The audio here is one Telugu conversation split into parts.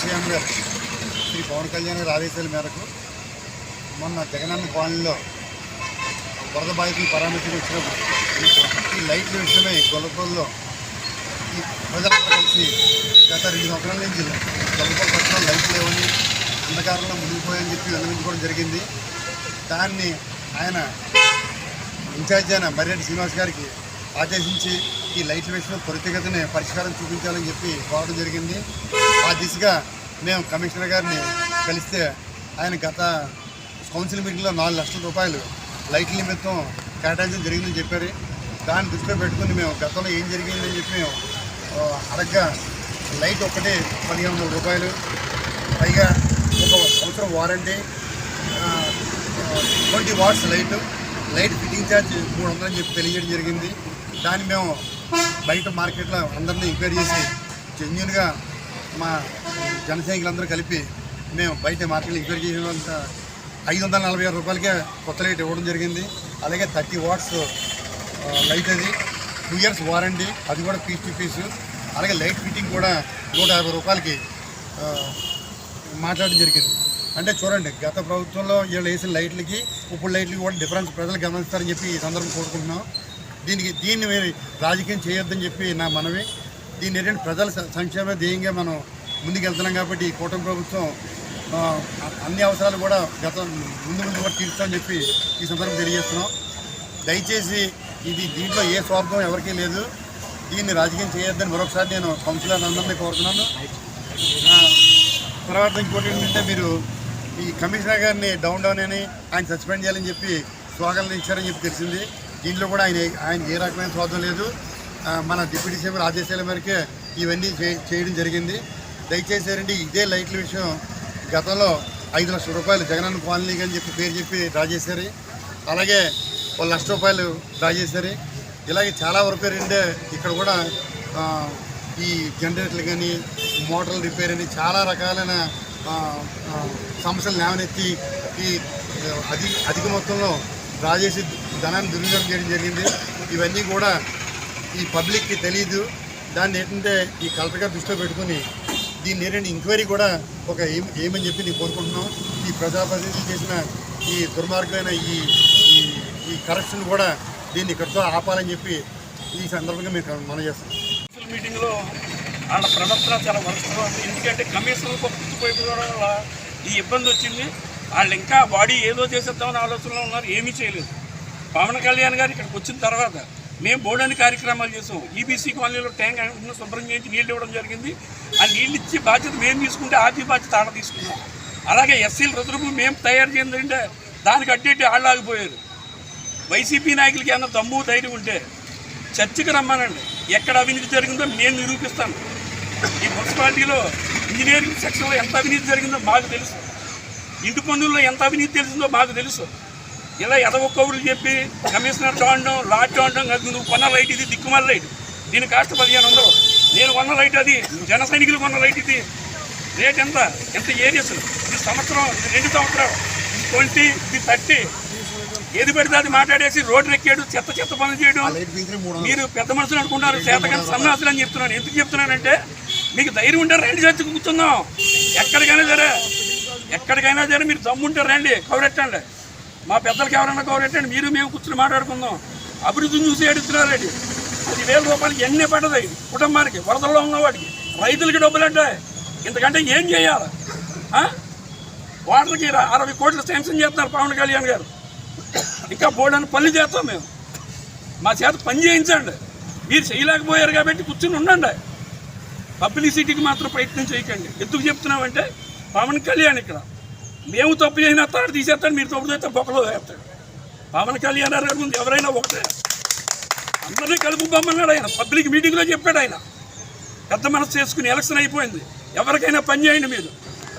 సీఎం గారు శ్రీ పవన్ కళ్యాణ్ గారి ఆదేశాల మేరకు మొన్న జగనన్న కాలనీలో వరద బాధితులు పరామర్శకు వచ్చినప్పుడు ఈ లైట్ల విషయమై గొల్లపల్లిలో ఈ ప్రజలందరూ కలిసి గత 2 సంవత్సరాల నుంచి గొల్లపల్లి పట్టణంలో లైట్లు లేవని అంధకారంలో మునిగిపోయని చెప్పి విన్నవించుకోవడం జరిగింది. దాన్ని ఆయన ఇన్ఛార్జ్ అయిన మర్రెడ్డి శ్రీనివాస్ గారికి ఆదేశించి ఈ లైట్ల విషయంలో త్వరితగతిని పరిష్కారం చూపించాలని చెప్పి కోరడం జరిగింది. ఆ దిశగా మేము కమిషనర్ గారిని కలిస్తే ఆయన గత కౌన్సిల్ మీటింగ్లో 4 లక్షల రూపాయలు లైట్ల నిమిత్తం కేటాయించడం జరిగిందని చెప్పారు. దాన్ని దృష్టిలో పెట్టుకుని మేము గతంలో ఏం జరిగిందని చెప్పి మేము అడగ్గా లైట్ ఒక్కటే 1500 రూపాయలు, పైగా 1 సంవత్సరం warranty, 20 watts light fitting charge 300 అని చెప్పి తెలియజేయడం జరిగింది. దాన్ని మేము బయట మార్కెట్లో అందరినీ ఎంక్వైరీ చేసి జెన్యూన్గా మా జన సైనికులందరూ కలిపి మేము బయట మార్కెట్లో ఎంక్వైరీ చేసినంత 546 రూపాయలకే కొత్త లైట్ ఇవ్వడం జరిగింది. అలాగే 30 వాట్స్ లైట్, అది 2 ఇయర్స్ వారంటీ, అది కూడా పీస్ టు పీస్. అలాగే లైట్ ఫిట్టింగ్ కూడా 150 రూపాయలకి మాట్లాడడం జరిగింది. అంటే చూడండి, గత ప్రభుత్వంలో వీళ్ళు వేసిన లైట్లకి ఇప్పుడు లైట్లకి కూడా డిఫరెన్స్ ప్రజలు గమనిస్తారని చెప్పి ఈ సందర్భం కోరుకుంటున్నాం. దీన్ని మీరు రాజకీయం చేయొద్దని చెప్పి నా మనవి. దీన్ని ఏంటంటే ప్రజల సంక్షేమ ధ్యేయంగా మనం ముందుకెళ్తున్నాం కాబట్టి ఈ కూటమి ప్రభుత్వం అన్ని అవసరాలు కూడా ముందు కూడా తీర్చాలని చెప్పి ఈ సందర్భం తెలియజేస్తున్నాం. దయచేసి దీంట్లో ఏ స్వార్థం ఎవరికీ లేదు. దీన్ని రాజకీయం చేయొద్దని మరొకసారి నేను కౌన్సిలర్ అందరినీ కోరుతున్నాను. తర్వాత ఇంకోటి ఏంటంటే, మీరు ఈ కమిషనర్ గారిని డౌన్ అని ఆయన సస్పెండ్ చేయాలని చెప్పి స్లోగన్లు ఇచ్చారని చెప్పి తెలిసింది. దీంట్లో కూడా ఆయన ఏ రకమైన స్వార్థం లేదు. మన డిప్యూటీ సీఎం ఆదేశాల మేరకే ఇవన్నీ చేయడం జరిగింది. దయచేసి ఏంటంటే, ఇదే లైట్ల విషయం గతంలో 5 లక్షల రూపాయలు జగనన్న కాలనీకి అని చెప్పి పేరు చెప్పి డ్రా చేశారు. అలాగే 1 లక్ష రూపాయలు డ్రా చేశారు. ఇలాగే చాలా వరకు ఏంటంటే ఇక్కడ కూడా ఈ జనరేటర్లు కానీ మోటార్లు రిపేర్ అని చాలా రకాలైన సమస్యలు లేవనెత్తి ఈ అధిక మొత్తంలో డ్రా చేసి ధనాన్ని దుర్వినియోగం చేయడం జరిగింది. ఇవన్నీ కూడా ఈ పబ్లిక్కి తెలియదు. దాన్ని ఏంటంటే ఈ కలెక్టర్ గారు దృష్టిలో పెట్టుకుని దీన్ని ఏంటంటే ఎంక్వైరీ కూడా ఒక ఏమని చెప్పి నేను కోరుకుంటున్నాం. ఈ ప్రజాప్రతినిధులు చేసిన ఈ దుర్మార్గమైన ఈ కరప్షన్ కూడా దీన్ని ఇక్కడితో ఆపాలని చెప్పి ఈ సందర్భంగా మేము మనం చేస్తాం. మీటింగ్లో వాళ్ళ ప్రవర్తన చాలా వరుసగా ఉంది. ఎందుకంటే కమిషన్లకు పుచ్చిపోయిపోవడం వల్ల ఈ ఇబ్బంది వచ్చింది. వాళ్ళు ఇంకా బాడీ ఏదో చేసేద్దామని ఆలోచనలో ఉన్నారు, ఏమీ చేయలేదు. పవన్ కళ్యాణ్ గారు ఇక్కడికి వచ్చిన తర్వాత మేము బోర్డని కార్యక్రమాలు చేసాం. ఈబీసీ కాలనీలో ట్యాంక్ శుభ్రం చేయించి నీళ్ళు ఇవ్వడం జరిగింది. ఆ నీళ్ళు ఇచ్చి బాధ్యత మేము తీసుకుంటే ఆర్టీ బాధ్యత ఆడ తీసుకున్నాం. అలాగే ఎస్సీల రుద్రపు మేము తయారు చేయిందంటే దానికి అడ్డేటి వాళ్ళు ఆగిపోయారు. వైసీపీ నాయకులకి ఏమన్నా దమ్ము ధైర్యం ఉంటే చర్చకు రమ్మానండి. ఎక్కడ అవినీతి జరిగిందో నేను నిరూపిస్తాను. ఈ మున్సిపాలిటీలో ఇంజనీరింగ్ సెక్షన్లో ఎంత అవినీతి జరిగిందో మాకు తెలుసు. ఇంటి పన్నుల్లో ఎంత అవినీతి తెలిసిందో మాకు తెలుసు. ఇలా ఎదవ కౌరులు చెప్పి కమిషనర్ చూడడం, లాట్ చూడడం, నువ్వు కొన్న లైట్ ఇది దిక్కుమాల లైట్, దీని కాస్ట్ 1500. నేను కొన్న లైట్ అది, జన సైనికులు కొన్న లైట్ ఇది. రేట్ ఎంత ఏరియాస్? ఇది సంవత్సరం, ఇది 2 సంవత్సరాలు, 20, ఇది 30. ఏది పెడితే అది మాట్లాడేసి రోడ్డు ఎక్కాడు, చెత్త పనులు చేయడం. మీరు పెద్ద మనుషులు అనుకుంటారు, చేతకంటే సన్నాసులు అని చెప్తున్నాను. ఎందుకు చెప్తున్నానంటే, మీకు ధైర్యం ఉంటే రండి, చర్చకు కూర్చుందాం. ఎక్కడికైనా సరే మీరు దమ్ముంటే రండి, కౌరెట్టండి. మా పెద్దలకి ఎవరైనా కౌరెట్టండి, మీరు మేము కూర్చుని మాట్లాడుకుందాం. అభివృద్ధిని చూసి ఏడుస్తున్నారండి. 10,000 రూపాయలు ఎన్నే పడ్డది కుటుంబానికి, వరదల్లో ఉన్నవాడికి. రైతులకి డబ్బులు అంటే ఇంతకంటే ఏం చేయాలి? వాటర్కి 60 కోట్లు శాంక్షన్ చేస్తున్నారు పవన్ కళ్యాణ్ గారు. ఇంకా బోర్డని పనులు చేస్తాం మేము. మా చేత పని చేయించండి. మీరు చేయలేకపోయారు కాబట్టి కూర్చుని ఉండండి. పబ్లిసిటీకి మాత్రం ప్రయత్నం చేయకండి. ఎందుకు చెప్తున్నామంటే, పవన్ కళ్యాణ్ ఇక్కడ మేము తప్పు చేసినా తాడు తీసేస్తాడు, మీరు తప్పు చేస్తే బొక్కలో వేస్తాడు. పవన్ కళ్యాణ్ గారి ముందు ఎవరైనా ఒకటే, అందరినీ కలుపు బొమ్మన్నాడు ఆయన. పబ్లిక్ మీటింగ్లో చెప్పాడు ఆయన. పెద్ద మనసు చేసుకుని ఎలక్షన్ అయిపోయింది, ఎవరికైనా పని చేయండి, మీరు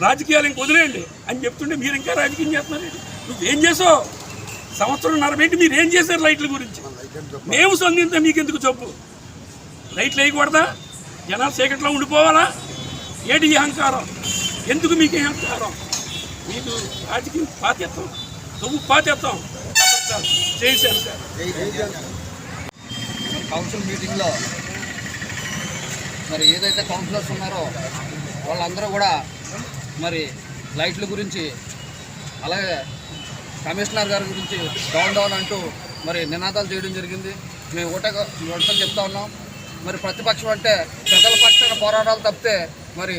రాజకీయాలు ఇంక వదిలేయండి అని చెప్తుంటే మీరు ఇంకా రాజకీయం చేస్తున్నారు. నువ్వేం చేసావు? 1.5 సంవత్సరం పెట్టి మీరు ఏం చేశారు లైట్ల గురించి? మేము సంధింతే మీకు ఎందుకు చెప్పు? లైట్లు వేయకూడదా? జనాలు చీకట్లో ఉండిపోవాలా? ఏటి అహంకారం? ఎందుకు మీకు అహంకారం? మీకు రాజకీయం పాతేస్తాం, నువ్వు పాతేస్తాం చేశాను సార్. కౌన్సిల్ మీటింగ్లో మరి ఏదైతే కౌన్సిలర్స్ ఉన్నారో వాళ్ళందరూ కూడా మరి లైట్ల గురించి అలాగే కమిషనర్ గారి గురించి డౌన్ డౌన్ అంటూ మరి నినాదాలు చేయడం జరిగింది. మేము ఒకటే చెప్తా ఉన్నాం, మరి ప్రతిపక్షం అంటే ప్రజల పక్షాన పోరాటాలు తప్పితే మరి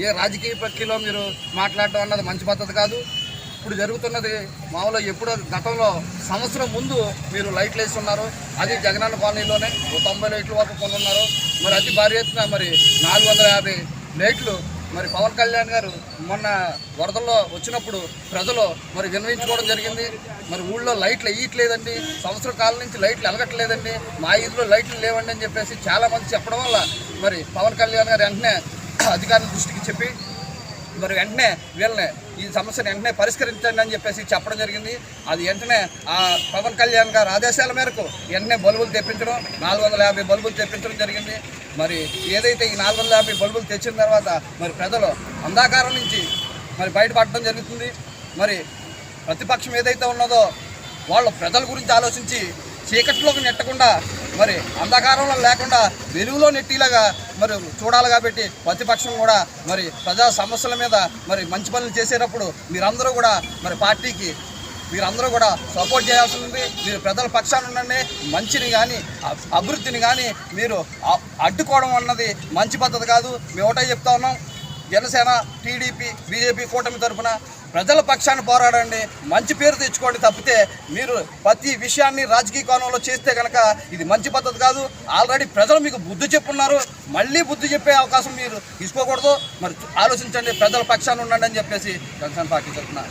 ఏ రాజకీయ ప్రక్రియలో మీరు మాట్లాడడం అన్నది మంచి పద్ధతి కాదు. ఇప్పుడు జరుగుతున్నది మామూలుగా ఎప్పుడో గతంలో సంవత్సరం ముందు మీరు లైట్లు వేసి ఉన్నారు, అది జగనన్న కాలనీలోనే 90 లైట్ల వరకు కొనున్నారు. మరి అతి భారీ ఎత్తున మరి 450 లైట్లు మరి పవన్ కళ్యాణ్ గారు మొన్న వరదల్లో వచ్చినప్పుడు ప్రజలు మరి విన్నవించుకోవడం జరిగింది. మరి ఊళ్ళో లైట్లు వేయట్లేదండి, సంవత్సరం కాలం నుంచి లైట్లు వెలగట్లేదండి, మా ఇంట్లో లైట్లు లేవండి అని చెప్పేసి చాలామంది చెప్పడం వల్ల మరి పవన్ కళ్యాణ్ గారు వెంటనే అధికారుల దృష్టికి చెప్పి మరి వెంటనే వీళ్ళని ఈ సమస్యను వెంటనే పరిష్కరించండి అని చెప్పేసి చెప్పడం జరిగింది. అది వెంటనే ఆ పవన్ కళ్యాణ్ గారు ఆదేశాల మేరకు వెంటనే బల్బులు తెప్పించడం, 450 బల్బులు తెప్పించడం జరిగింది. మరి ఏదైతే ఈ 450 బల్బులు తెచ్చిన తర్వాత మరి ప్రజలు అంధకారం నుంచి మరి బయటపడడం జరుగుతుంది. మరి ప్రతిపక్షం ఏదైతే ఉన్నదో వాళ్ళు ప్రజల గురించి ఆలోచించి చీకట్లోకి నెట్టకుండా మరి అంధకారంలో లేకుండా వెలుగులో నెట్టేలాగా మరి చూడాలి. కాబట్టి ప్రతిపక్షం కూడా మరి ప్రజా సమస్యల మీద మరి మంచి పనులు చేసేటప్పుడు మీరందరూ కూడా మరి పార్టీకి మీరందరూ కూడా సపోర్ట్ చేయాల్సి ఉంది. మీరు ప్రజల పక్షాన ఉండండి. మంచిని కానీ అభివృద్ధిని కానీ మీరు అడ్డుకోవడం అన్నది మంచి పద్ధతి కాదు. మేము ఒకటే చెప్తా ఉన్నాం, జనసేన, టీడీపీ, బీజేపీ కూటమి తరఫున ప్రజల పక్షాన్ని పోరాడండి, మంచి పేరు తెచ్చుకోండి. తప్పితే మీరు ప్రతి విషయాన్ని రాజకీయ కోణంలో చేస్తే కనుక ఇది మంచి పద్ధతి కాదు. ఆల్రెడీ ప్రజలు మీకు బుద్ధి చెప్పున్నారు, మళ్ళీ బుద్ధి చెప్పే అవకాశం మీరు తీసుకోకూడదు. మరి ఆలోచించండి, ప్రజల పక్షాన్ని ఉండండి అని చెప్పేసి జనసేన పార్టీ తరఫున